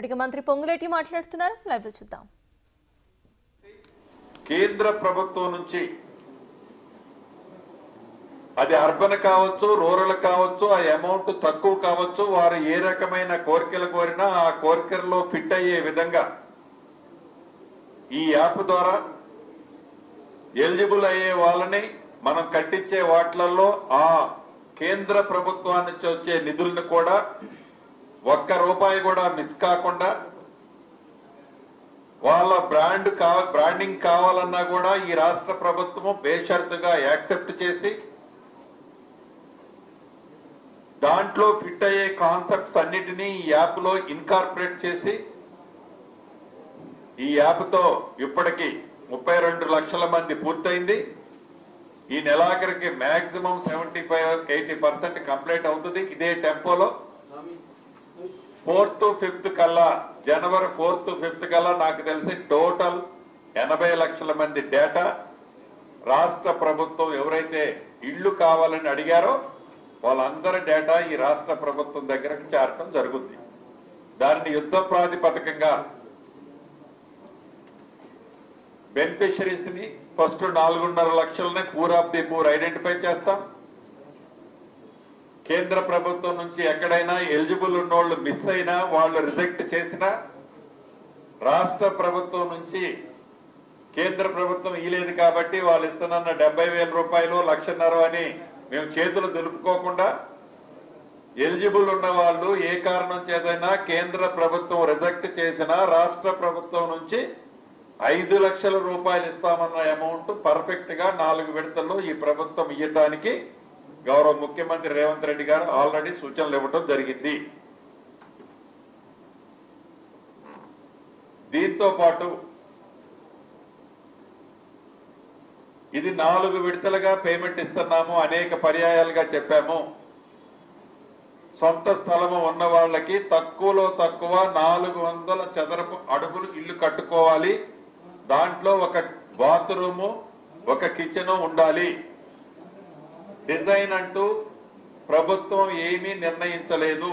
ఇప్పటికే మంత్రి పొంగులేటి మాట్లాడుతున్నారు, లైవ్ లో చూద్దాం. కేంద్ర ప్రభుత్వం నుంచి అది అర్బన్ కావచ్చు, రూరల్ కావచ్చు, ఆ అమౌంట్ తక్కువ కావచ్చు, వారు ఏ రకమైన కోరికలు కోరినా ఆ కోరికల్లో ఫిట్ అయ్యే విధంగా ఈ యాప్ ద్వారా ఎలిజిబుల్ అయ్యే వాళ్ళని మనం కట్టించే వాటిలలో ఆ కేంద్ర ప్రభుత్వం నుంచి వచ్చే నిధులను కూడా ఒక్క రూపాయి కూడా మిస్ కాకుండా వాళ్ళ బ్రాండింగ్ కావాలన్నా కూడా ఈ రాష్ట్ర ప్రభుత్వం బేషరతుగా యాక్సెప్ట్ చేసి దాంట్లో ఫిట్ అయ్యే కాన్సెప్ట్స్ అన్నిటినీ ఈ యాప్ లో ఇన్కార్పొరేట్ చేసి ఈ యాప్ తో ఇప్పటికి 32 లక్షల మంది పూర్తయింది. ఈ నెలాఖరికి మాక్సిమం 75-80% కంప్లీట్ అవుతుంది. ఇదే టెంపోలో 4th to 5th కల్లా, జనవరి 4th to 5th కల్లా నాకు తెలిసి టోటల్ 80 లక్షల మంది డేటా రాష్ట్ర ప్రభుత్వం ఎవరైతే ఇళ్లు కావాలని అడిగారో వాళ్ళందరి డేటా ఈ రాష్ట్ర ప్రభుత్వం దగ్గరకు చేరటం జరుగుతుంది. దానిని యుద్ధ ప్రాతిపదికంగా బెనిఫిషరీస్ ని ఫస్ట్ 4.5 లక్షలని poor of the poor identify చేస్తాం. కేంద్ర ప్రభుత్వం నుంచి ఎక్కడైనా ఎలిజిబుల్ ఉన్నోళ్ళు మిస్ అయినా, వాళ్ళు రిజెక్ట్ చేసినా, రాష్ట్ర ప్రభుత్వం నుంచి కేంద్ర ప్రభుత్వం ఇలేదు కాబట్టి వాళ్ళు ఇస్తున్న 70,000 రూపాయలు, 1,50,000 అని మేము చేతులు దులుపుకోకుండా ఎలిజిబుల్ ఉన్న వాళ్ళు ఏ కారణం చేతైనా కేంద్ర ప్రభుత్వం రిజెక్ట్ చేసినా రాష్ట్ర ప్రభుత్వం నుంచి 5 లక్షల రూపాయలు ఇస్తామన్న అమౌంట్ పర్ఫెక్ట్ గా 4 విడతల్లో ఈ ప్రభుత్వం ఇవ్వడానికి గౌరవ ముఖ్యమంత్రి రేవంత్ రెడ్డి గారు ఆల్రెడీ సూచనలు ఇవ్వడం జరిగింది. దీంతో పాటు ఇది 4 విడతలుగా పేమెంట్ ఇస్తున్నాము, అనేక పర్యాయాలుగా చెప్పాము. సొంత స్థలము ఉన్న వాళ్ళకి తక్కువలో తక్కువ 400 చదరపు అడుగులు ఇల్లు కట్టుకోవాలి. దాంట్లో ఒక బాత్రూము, ఒక కిచెన్ ఉండాలి. డిజైన్ అంటూ ప్రభుత్వం ఏమీ నిర్ణయించలేదు.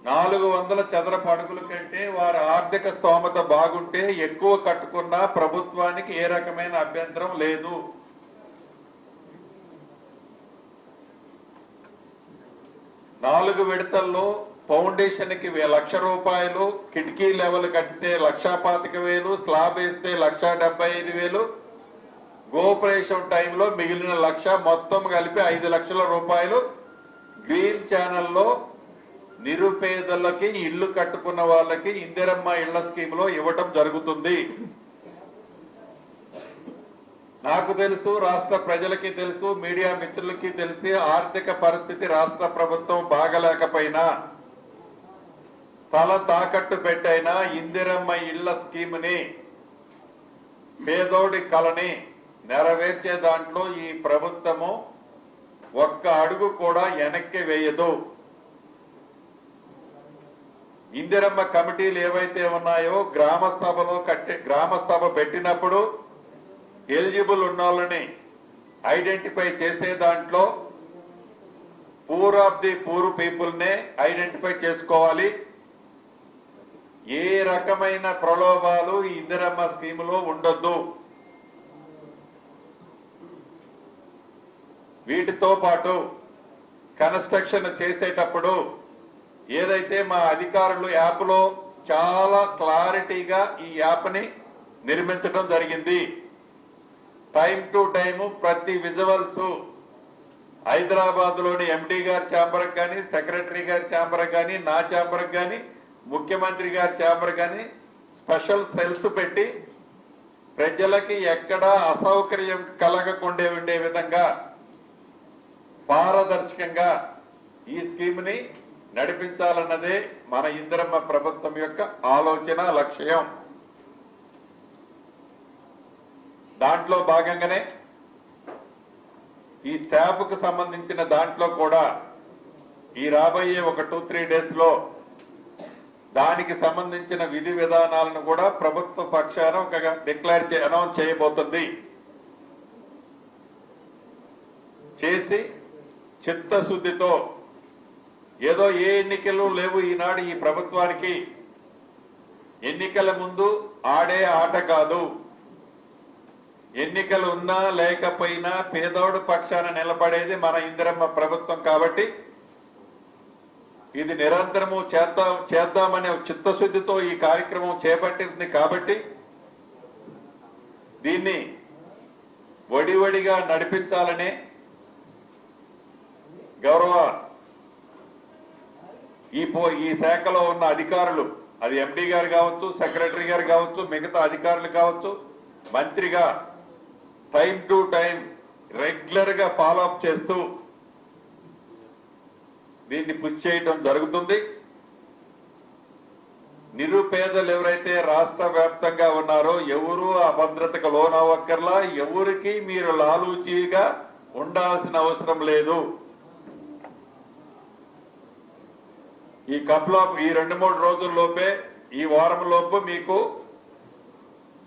400 చదరపు అడుగుల కంటే వారి ఆర్థిక స్తోమత బాగుంటే ఎక్కువ కట్టుకున్నా ప్రభుత్వానికి ఏ రకమైన అభ్యంతరం లేదు. నాలుగు విడతల్లో ఫౌండేషన్ కి 1,00,000 రూపాయలు, కిటికీ లెవెల్ కట్టితే 1,25,000, స్లాబ్ వేస్తే 1,75,000, గోపరేషన్ టైంలో మిగిలిన 1,00,000, మొత్తం కలిపి 5 లక్షల రూపాయలు గ్రీన్ ఛానల్లో నిరుపేదలకి, ఇల్లు కట్టుకున్న వాళ్ళకి ఇందిరమ్మ ఇళ్ల స్కీమ్ లో ఇవ్వటం జరుగుతుంది. నాకు తెలుసు, రాష్ట్ర ప్రజలకి తెలుసు, మీడియా మిత్రులకి తెలిసి ఆర్థిక పరిస్థితి రాష్ట్ర ప్రభుత్వం బాగలేకపోయినా తల తాకట్టు పెట్టైనా ఇందిరమ్మ ఇళ్ల స్కీమ్ ని, పేదోడి కలని నెరవేర్చే దాంట్లో ఈ ప్రభుత్వము ఒక్క అడుగు కూడా వెనక్కి వేయదు. ఇందిరమ్మ కమిటీలు ఏవైతే ఉన్నాయో గ్రామ సభ పెట్టినప్పుడు ఎలిజిబుల్ ఉన్న వాళ్ళని ఐడెంటిఫై చేసే దాంట్లో poor of the poor people నే ఐడెంటిఫై చేసుకోవాలి. ఏ రకమైన ప్రలోభాలు ఈ ఇందిరమ్మ స్కీమ్ లో ఉండొద్దు. వీటితో పాటు కన్స్ట్రక్షన్ చేసేటప్పుడు ఏదైతే మా అధికారులు యాప్ లో చాలా క్లారిటీగా ఈ యాప్ ని నిర్మించడం జరిగింది. టైం టు టైము ప్రతి విజువల్స్ హైదరాబాద్ లోని ఎండి గారి ఛాంబర్ కానీ, సెక్రటరీ గారి ఛాంబర్ కానీ, నా ఛాంబర్ కానీ, ముఖ్యమంత్రి గారి ఛాంబర్ కానీ స్పెషల్ సెల్స్ పెట్టి ప్రజలకి ఎక్కడా అసౌకర్యం కలగకుండా ఉండే విధంగా పారదర్శకంగా ఈ స్కీమ్ ని నడిపించాలన్నదే మన ఇందిరమ్మ ప్రభుత్వం యొక్క ఆలోచన, లక్ష్యం. దాంట్లో భాగంగానే ఈ స్టాఫ్ కు సంబంధించిన దాంట్లో కూడా ఈ రాబోయే ఒక 2-3 డేస్ లో దానికి సంబంధించిన విధి విధానాలను కూడా ప్రభుత్వ పక్షాన ఒక అనౌన్స్ చేయబోతుంది. చేసి చిత్తశుద్ధితో ఏదో ఏ ఎన్నికలు లేవు ఈనాడు ఈ ప్రభుత్వానికి. ఎన్నికల ముందు ఆడే ఆట కాదు. ఎన్నికలు ఉన్నా లేకపోయినా పేదోడు పక్షాన నిలబడేది మన ఇందిరమ్మ ప్రభుత్వం. కాబట్టి ఇది నిరంతరము చేద్దామనే చిత్తశుద్ధితో ఈ కార్యక్రమం చేపట్టింది. కాబట్టి దీన్ని వడివడిగా నడిపించాలనే గౌరవ ఈ శాఖలో ఉన్న అధికారులు, అది ఎండి గారు కావచ్చు, సెక్రటరీ గారు కావచ్చు, మిగతా అధికారులు కావచ్చు, మంత్రిగా టైం టు టైం రెగ్యులర్ గా ఫాలో అప్ చేస్తూ దీన్ని పుష్ చేయడం జరుగుతుంది. నిరుపేదలు ఎవరైతే రాష్ట్ర వ్యాప్తంగా ఉన్నారో ఎవరు అభద్రతకు లోనవ్వక్కర్లా, ఎవరికి మీరు లాలూచీగా ఉండాల్సిన అవసరం లేదు. ఈ ఈ 2-3 రోజుల్లోపే, ఈ వారం లోపు మీకు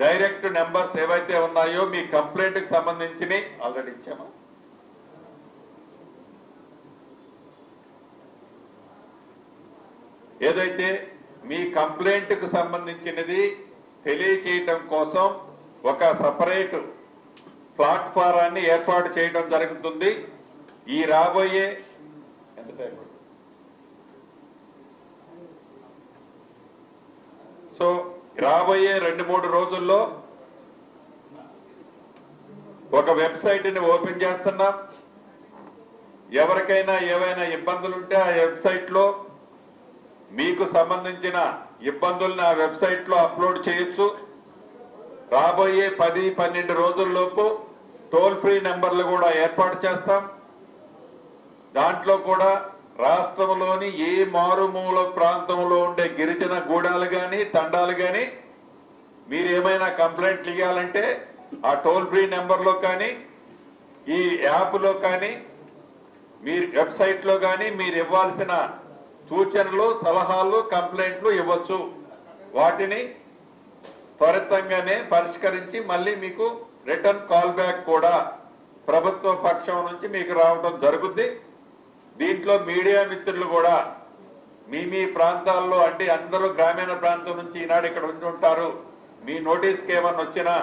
డైరెక్ట్ నెంబర్స్ ఏవైతే ఉన్నాయో మీ కంప్లైంట్ కి సంబంధించి ఆల్రెడీ ఇచ్చాము. ఏదైతే మీ కంప్లైంట్ కు సంబంధించినది తెలియచేయటం కోసం ఒక సపరేట్ ప్లాట్ఫారాన్ని ఏర్పాటు చేయడం జరుగుతుంది. ఈ రాబోయే రాబోయే 2-3 రోజుల్లో ఒక వెబ్సైట్ ని ఓపెన్ చేస్తున్నాం. ఎవరికైనా ఏవైనా ఇబ్బందులుంటే ఆ వెబ్సైట్ లో మీకు సంబంధించిన ఇబ్బందుల్ని ఆ వెబ్సైట్ లో అప్లోడ్ చేయొచ్చు. రాబోయే 10-12 రోజుల్లోపు టోల్ ఫ్రీ నెంబర్లు కూడా ఏర్పాటు చేస్తాం. దాంట్లో కూడా రాష్ట్రంలోని ఏ మారుమూల ప్రాంతంలో ఉండే గిరిజన గూడాలు గాని తండాలు గాని మీరు ఏమైనా కంప్లైంట్లు ఇవ్వాలంటే ఆ టోల్ ఫ్రీ నెంబర్లో కానీ ఈ యాప్ లో కానీ మీరు వెబ్సైట్ లో కానీ మీరు ఇవ్వాల్సిన సూచనలు, సలహాలు, కంప్లైంట్లు ఇవ్వచ్చు. వాటిని త్వరితంగానే పరిష్కరించి మళ్ళీ మీకు రిటర్న్ కాల్ బ్యాక్ కూడా ప్రభుత్వ పక్షం నుంచి మీకు రావడం జరుగుద్ది. దీంట్లో మీడియా మిత్రులు కూడా మీ ప్రాంతాల్లో, అంటే అందరూ గ్రామీణ ప్రాంతం నుంచి ఈనాడు ఇక్కడ ఉండి ఉంటారు, మీ నోటీస్కి ఏమన్నా వచ్చినా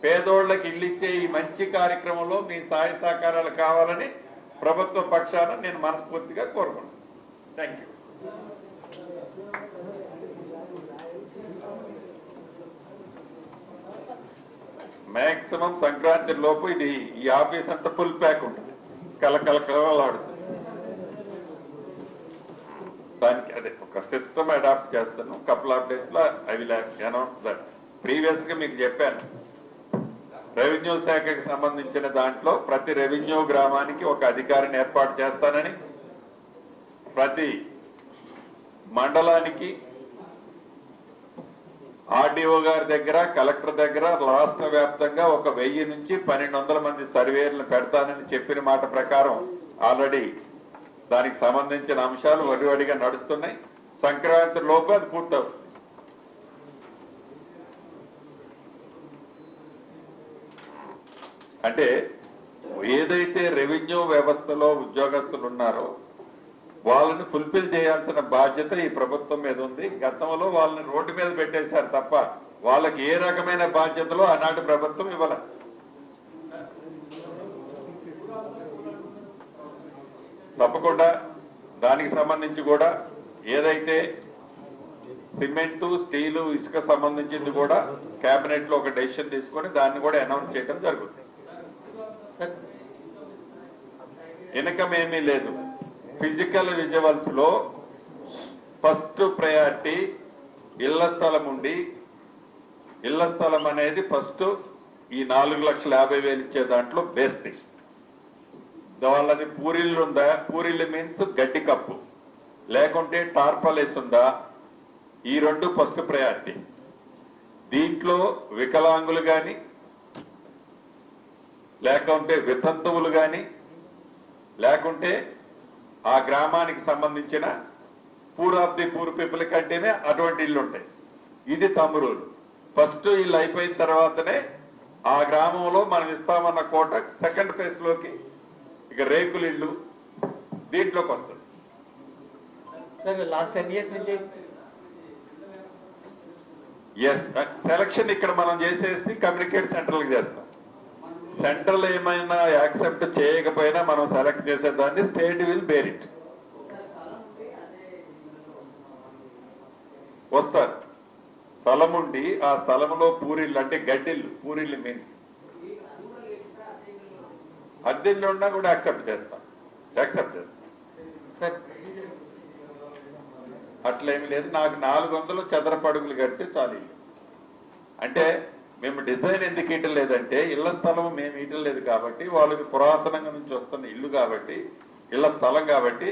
పేదోళ్లకు ఇల్లు ఇచ్చే ఈ మంచి కార్యక్రమంలో మీ సహాయ సహకారాలు కావాలని ప్రభుత్వ పక్షాన నేను మనస్ఫూర్తిగా కోరుకుంటున్నాను. Thank you. మాక్సిమం సంక్రాంతి లోపు ఈ ఆఫీస్ అంతా ఫుల్ ప్యాక్ ఉంటుంది, కలకలకలాడుతుంది. దానికి అదే ఒక సిస్టమ్ అడాప్ట్ చేస్తాను. కపుల్ ఆఫ్ డేస్ లో I will announce that. Previous గా మీకు చెప్పాను, రెవెన్యూ శాఖకి సంబంధించిన దాంట్లో ప్రతి రెవెన్యూ గ్రామానికి ఒక అధికారిని ఏర్పాటు చేస్తానని, ప్రతి మండలానికి ఆర్డీఓ గారి దగ్గర, కలెక్టర్ దగ్గర రాష్ట్ర వ్యాప్తంగా ఒక 1000 నుంచి 1200 మంది సర్వేయర్లను పెడతానని చెప్పిన మాట ప్రకారం ఆల్రెడీ దానికి సంబంధించిన అంశాలు వడివడిగా నడుస్తున్నాయి. సంక్రాంతి లోపు అది పూర్తవుతుంది. అంటే ఏదైతే రెవెన్యూ వ్యవస్థలో ఉద్యోగస్తులు ఉన్నారో వాళ్ళని ఫుల్ఫిల్ చేయాల్సిన బాధ్యత ఈ ప్రభుత్వం మీద ఉంది. గతంలో వాళ్ళని రోడ్డు మీద పెట్టేశారు తప్ప వాళ్ళకి ఏ రకమైన బాధ్యతలో ఆనాటి ప్రభుత్వం ఇవ్వలే. తప్పకుండా దానికి సంబంధించి కూడా ఏదైతే సిమెంటు, స్టీలు, ఇసుక సంబంధించింది కూడా కేబినెట్ లో ఒక డెసిషన్ తీసుకొని దాన్ని కూడా అనౌన్స్ చేయడం జరుగుతుంది. ఇన్కమ్ ఏమీ లేదు. ఫిజికల్ విజువల్స్ లో ఫస్ట్ ప్రయారిటీ ఇళ్ల స్థలం ఉండి, ఇళ్ల స్థలం అనేది ఫస్ట్ ఈ 4,50,000 ఇచ్చే దాంట్లో బేసిక్. వాళ్ళది పూరిల్లు ఉందా, పూరిల్లు మీన్స్ గడ్డి కప్పు, లేకుంటే టార్పలేస్ ఉందా, ఈ 2 ఫస్ట్ ప్రయారిటీ. దీంట్లో వికలాంగులు గాని లేకుంటే వితంతువులు గాని లేకుంటే ఆ గ్రామానికి సంబంధించిన poor of the poor people కంటేనే అటువంటి ఇల్లు ఉంటాయి. ఇది తమ్మురూలు. ఫస్ట్ ఇల్లు అయిపోయిన తర్వాతనే ఆ గ్రామంలో మనం ఇస్తామన్న కోట సెకండ్ ఫేజ్ లోకి ఇక రేకుల ఇల్లు దీంట్లోకి వస్తుంది. సార్ లాస్ట్ 10 years నుంచి ఎస్ సెలక్షన్ ఇక్కడ మనం చేసేసి కమ్యూనికేట్ సెంట్రల్ కి చేస్తాం. సెంట్రల్ ఏమైనా యాక్సెప్ట్ చేయకపోయినా మనం సెలెక్ట్ చేసేదాన్ని స్టేట్ విల్ బేర్ ఇట్. వస్తారు స్థలం ఉండి ఆ స్థలంలో పూరిళ్ళు అంటే గడ్డిళ్ళు, పూరిళ్ళు మీన్స్ అద్దెళ్ళు ఉన్నా కూడా యాక్సెప్ట్ చేస్తాం. సార్ అట్లేమి లేదు. నాకు 400 చదరపు అడుగులు కడితే చాలు ఇల్లు. అంటే మేము డిజైన్ ఎందుకు ఇయటం లేదంటే ఇళ్ల స్థలం మేము ఇయటం లేదు కాబట్టి, వాళ్ళకి పురాతనంగా నుంచి వస్తున్న ఇల్లు కాబట్టి, ఇళ్ల స్థలం కాబట్టి,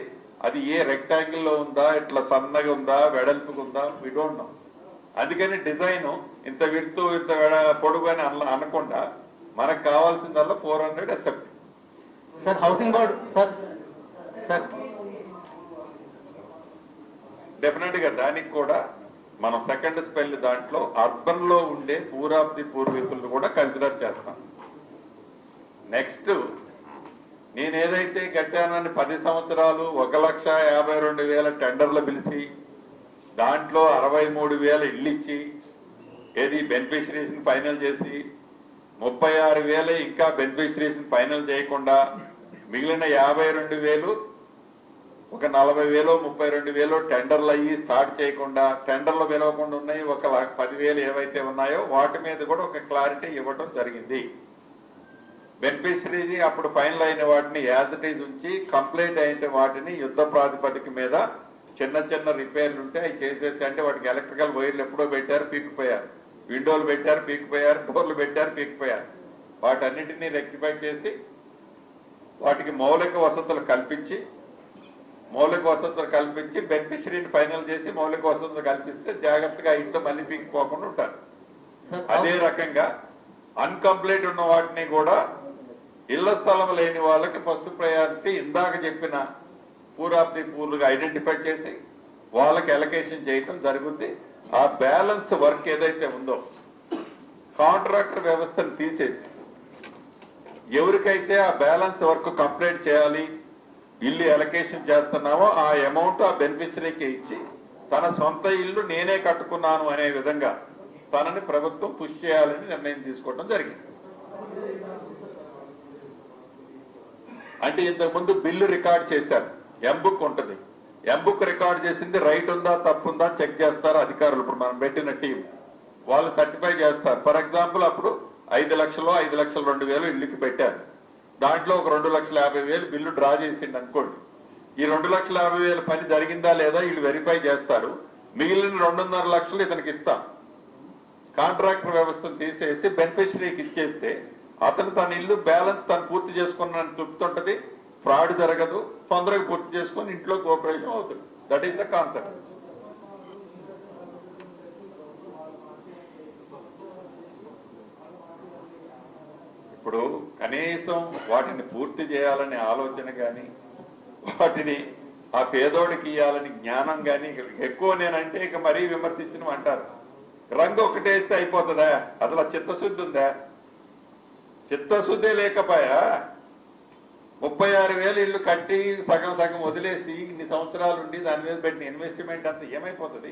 అది ఏ రెక్టాంగిల్ లో ఉందా, ఇట్లా సన్నగా ఉందా, వెడల్పుగా ఉందా, వి డోంట్ నో. అందుకని డిజైన్ ఇంత విడుతూ ఇంత పొడుగు అని అనకుండా మనకు కావాల్సిందల్లా 400 accept. Sir housing board sir sir definite గా దానికి కూడా మనం సెకండ్ స్పెల్ దాంట్లో అర్బన్ లో ఉండే పూర్వాబ్ది పూర్వీకులను కూడా కన్సిడర్ చేస్తాం. నెక్స్ట్ నేను ఏదైతే కట్టానని 10 సంవత్సరాలు 1,52,000 టెండర్లు పిలిచి దాంట్లో 63,000 ఇల్లు ఇచ్చి ఏది బెనిఫిషరీస్ ఫైనల్ చేసి 36,000 ఇంకా బెనిఫిషరీస్ ఫైనల్ చేయకుండా మిగిలిన 52,000 ఒక 40,000 32,000 టెండర్లు అయ్యి స్టార్ట్ చేయకుండా, టెండర్లు పిలవకుండా ఉన్నాయి ఒక 10,000 ఏవైతే ఉన్నాయో వాటి మీద కూడా ఒక క్లారిటీ ఇవ్వడం జరిగింది. బెనిఫిషరీది అప్పుడు ఫైనల్ అయిన వాటిని యాజ్ ఇట్ ఈజ్ ఉంచి, కంప్లీట్ అయిన వాటిని యుద్ధ ప్రాతిపదిక మీద చిన్న చిన్న రిపేర్లు ఉంటే అవి చేసేసి, అంటే వాటికి ఎలక్ట్రికల్ వైర్లు ఎప్పుడో పెట్టారు పీకిపోయారు, విండోలు పెట్టారు పీకిపోయారు, డోర్లు పెట్టారు పీకిపోయారు, వాటన్నిటినీ రెక్టిఫై చేసి వాటికి మౌలిక వసతులు కల్పించి బెనిఫిషరీని ఫైనల్ చేసి మౌలిక వసతులు కల్పిస్తే జాగ్రత్తగా ఇంట్లో మళ్ళీ పీకిపోకుండా ఉంటారు. అదే రకంగా అన్కంప్లీట్ ఉన్న వాటిని కూడా ఇళ్ల స్థలం లేని వాళ్ళకి ఫస్ట్ ప్రయారిటీ ఇందాక చెప్పిన పూర్వాబ్ది పూర్లుగా ఐడెంటిఫై చేసి వాళ్ళకి అలొకేషన్ చేయటం జరుగుద్ది. ఆ బ్యాలెన్స్ వర్క్ ఏదైతే ఉందో కాంట్రాక్టర్ వ్యవస్థను తీసేసి ఎవరికైతే ఆ బ్యాలెన్స్ వర్క్ కంప్లీట్ చేయాలి, ఇల్లు అలొకేషన్ చేస్తున్నామో ఆ అమౌంట్ ఆ బెనిఫిషరీకి ఇచ్చి తన సొంత ఇల్లు నేనే కట్టుకున్నాను అనే విధంగా తనని ప్రభుత్వం పుష్ చేయాలని నిర్ణయం తీసుకోవడం జరిగింది. అంటే ఇంతకుముందు బిల్లు రికార్డ్ చేశారు, ఎంబుక్ ఉంటుంది, ఎంబుక్ రికార్డ్ చేసింది రైట్ ఉందా తప్పుందా చెక్ చేస్తారు అధికారులు. ఇప్పుడు మనం పెట్టిన టీం వాళ్ళు సర్టిఫై చేస్తారు. ఫర్ ఎగ్జాంపుల్ అప్పుడు 5 లక్షలు 5,02,000 ఇల్లుకి పెట్టారు, దాంట్లో ఒక 2,50,000 బిల్లు డ్రా చేసింది అనుకోండి. ఈ 2,50,000 పని జరిగిందా లేదా వీళ్ళు వెరిఫై చేస్తారు. మిగిలిన 2.5 లక్షలు ఇతనికి ఇస్తాం. కాంట్రాక్టర్ వ్యవస్థను తీసేసి బెనిఫిషరీకి ఇచ్చేస్తే అతను తన ఇల్లు బ్యాలెన్స్ తను పూర్తి చేసుకున్నాను చెప్తుంటది, ఫ్రాడ్ జరగదు, తొందరగా పూర్తి చేసుకుని ఇంట్లో కోఆపరేషన్ అవుతుంది. That is the concept. ఇప్పుడు కనీసం వాటిని పూర్తి చేయాలనే ఆలోచన కానీ, వాటిని ఆ పేదోడికి ఇవ్వాలని జ్ఞానం కానీ ఎక్కువ నేనంటే ఇక మరీ విమర్శించిన అంటారు. రంగు ఒకటేస్తే అయిపోతుందా? అసలు చిత్తశుద్ధి ఉందా? చిత్తశుద్ధే లేకపోయా 36,000 ఇల్లు కట్టి సగం సగం వదిలేసి ఇన్ని సంవత్సరాలు ఉండి దాని మీద పెట్టిన ఇన్వెస్ట్మెంట్ అంతా ఏమైపోతుంది?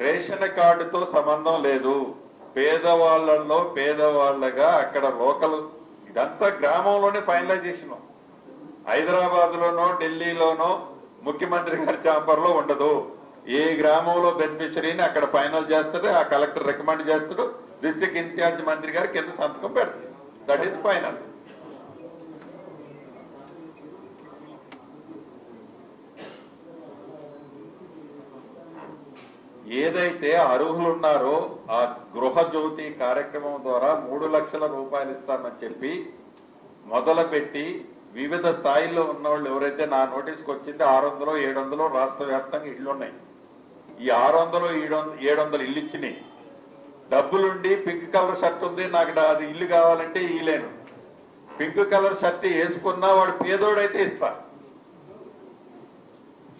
రేషన్ కార్డుతో సంబంధం లేదు. పేదవాళ్లలో పేదవాళ్లగా అక్కడ లోకల్ ఇదంతా గ్రామంలోనే ఫైనలైజేషన్. హైదరాబాద్ లోనో ఢిల్లీలోనో ముఖ్యమంత్రి గారి ఛాంబర్ లో ఉండదు. ఏ గ్రామంలో బెనిఫిషరీని అక్కడ ఫైనల్ చేస్తాడు, ఆ కలెక్టర్ రికమెండ్ చేస్తాడు, డిస్ట్రిక్ట్ ఇన్ఛార్జ్ మంత్రి గారు కింద సంతకం పెడతాడు. That is final. ఏదైతే అర్హులు ఉన్నారో ఆ గృహజ్యోతి కార్యక్రమం ద్వారా 3 లక్షల రూపాయలు ఇస్తామని చెప్పి మొదలుపెట్టి వివిధ స్థాయిల్లో ఉన్న వాళ్ళు ఎవరైతే నా నోటీస్కి వచ్చింది 600 700 రాష్ట్ర వ్యాప్తంగా ఇళ్ళు ఉన్నాయి. ఈ 600 700 ఇల్లు ఇచ్చినాయి. డబ్బులుండి పింక్ కలర్ షర్ట్ ఉంది, నాకు అది ఇల్లు కావాలంటే ఇయ్యలేను. పింక్ కలర్ షర్ట్ వేసుకున్నా వాడు పేదోడైతే ఇస్తా.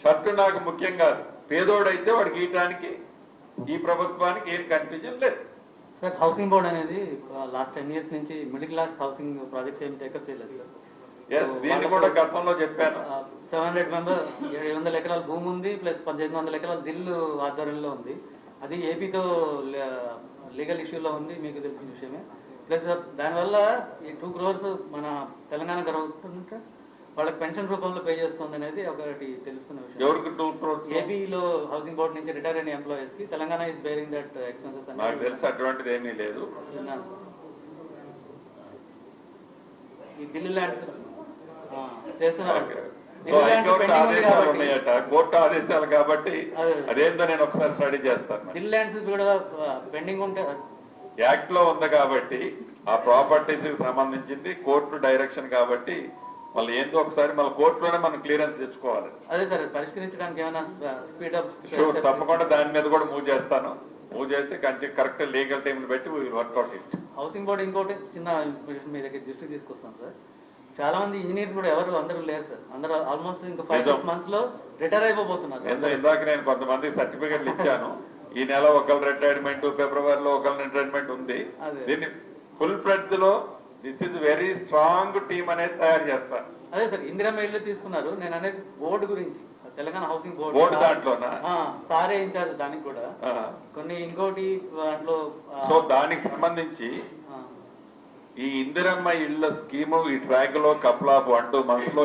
షర్టు నాకు ముఖ్యం కాదు, పేదోడైతే వాడికి ఇయటానికి ఈ ప్రభుత్వానికి ఏం కన్ఫ్యూజన్ లేదు. సార్ హౌసింగ్ బోర్డ్ అనేది లాస్ట్ 10 years నుంచి మిడిల్ క్లాస్ హౌసింగ్ ప్రాజెక్ట్స్ ఏం టేకప్ చేయలేదు సార్. ఎస్ దీన్ని కూడా గతంలో చెప్పాను. 700 మెంబర్ 700 ఎకరాల భూమి ఉంది, ప్లస్ 1800 ఎకరాల దిల్లు ఆధ్వర్యంలో ఉంది. అది ఏపీతో లీగల్ ఇష్యూలో ఉంది, మీకు తెలిసిన విషయమే. ప్లస్ దానివల్ల ఈ 2 crores మన తెలంగాణ గవర్నమెంట్ వాళ్ళకి పెన్షన్ రూపంలో పే చేస్తుంది అనేది ఒకటి తెలుస్తున్న విషయం. ఎవరికి 2 crores? ఏపీలో హౌసింగ్ బోర్డ్ నుంచి రిటైర్ అయిన ఎంప్లాయీస్ కి Telangana is bearing that expenses నాకు తెలిసి అటువంటిది ఏమీ లేదు. ఈ ఢిల్లీ ల్యాండ్ చేస్తున్నారు. సో హైకోర్టు ఆదేశాలు ఉన్నాయట, కోర్టు ఆదేశాలు కాబట్టి అదేందో నేను ఒకసారి స్టడీ చేస్తాను. ఢిల్లీ ల్యాండ్స్ కూడా పెండింగ్ ఉంటే యాక్ట్ లో ఉంది కాబట్టి ఆ ప్రాపర్టీస్ కి సంబంధించింది కోర్టు డైరెక్షన్ కాబట్టి మళ్ళీ ఏందో ఒకసారి మళ్ళీ కోర్టులోనే మనం క్లియరెన్స్ తెచ్చుకోవాలి. అదే సార్ పరిష్కరించడానికి ఏమైనా స్పీడప్ షూర్, తప్పకుండా దాని మీద కూడా మూవ్ చేస్తాను. మూవ్ చేసి కరెక్ట్ లీగల్ టీమ్ పెట్టి వర్కౌట్ ఇట్. హౌసింగ్ బోర్డు ఇంకోటి చిన్న ఇన్ఫర్మేషన్ మీ దగ్గర దృష్టికి తీసుకొస్తాం సార్. చాలా మంది ఇంజనీర్స్ కూడా అందరూ లేరు సార్. అందరూ ఆల్మోస్ట్ ఇంకా 5-6 months లో రిటైర్ అయిపోతున్నారు. ఇందాక నేను కొంతమంది సర్టిఫికెట్లు ఇచ్చాను. ఈ నెల ఒకళ్ళు రిటైర్మెంట్, ఫిబ్రవరిలో ఒకళ్ళు రిటైర్మెంట్ ఉంది. దీన్ని ఫుల్ ఫ్లెడ్జ్ లో this is very strong team అనేది తయారు చేస్తాను. అదే సార్ ఇందిరమ్మ ఇల్లు తీసుకున్నారు. నేను అనేది బోర్డు గురించి, తెలంగాణ హౌసింగ్ బోర్డు దాంట్లోనా సారే ఇన్ఛార్జ్ దానికి కూడా కొన్ని ఇంకోటి దాంట్లో. సో దానికి సంబంధించి ఈ ఇందిరమ్మ ఇళ్ల స్కీము ఈ ట్రాక్ లో కపుల్ ఆఫ్ 1-2 months లో